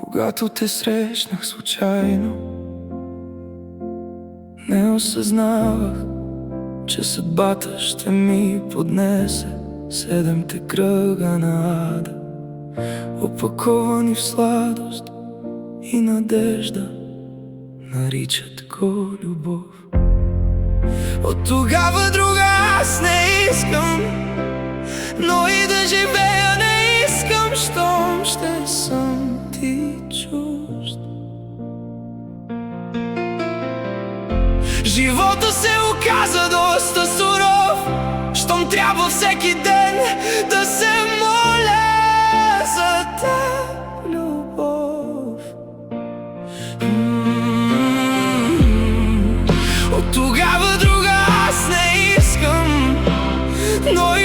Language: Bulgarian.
Когато те срещнах случайно, не осъзнавах, че съдбата ще ми поднесе седемте кръга на ада, опаковани в сладост и надежда. Наричат го любов. От тогава друга аз не искам, но и да живея не искам, щом ще съм ти чужд. Живота се оказа доста суров, щом трябва всеки ден да се моля за теб, любов. От тогава друга аз не искам, но